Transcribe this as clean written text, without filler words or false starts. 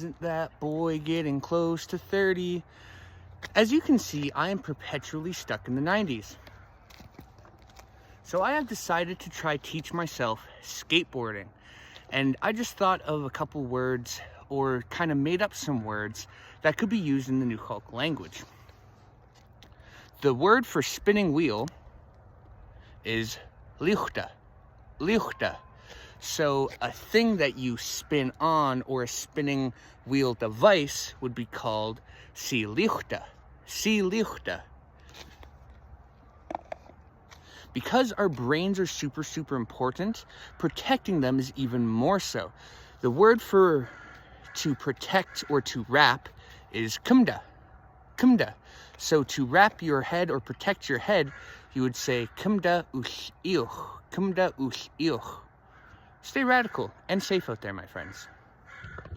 Isn't that boy getting close to 30? As you can see, I am perpetually stuck in the 90s. So I have decided to try teach myself skateboarding. And I just thought of a couple words, or kind of made up some words that could be used in the New Hulk language. The word for spinning wheel is liuchta. Liuchta. So a thing that you spin on, or a spinning wheel device, would be called si liuchta. Si liuchta. Because our brains are super important, protecting them is even more so. The word for to protect or to wrap is kumda. Kumda. So to wrap your head or protect your head, you would say kumda uch ilch. Kumda uch ilch. Stay radical and safe out there, my friends.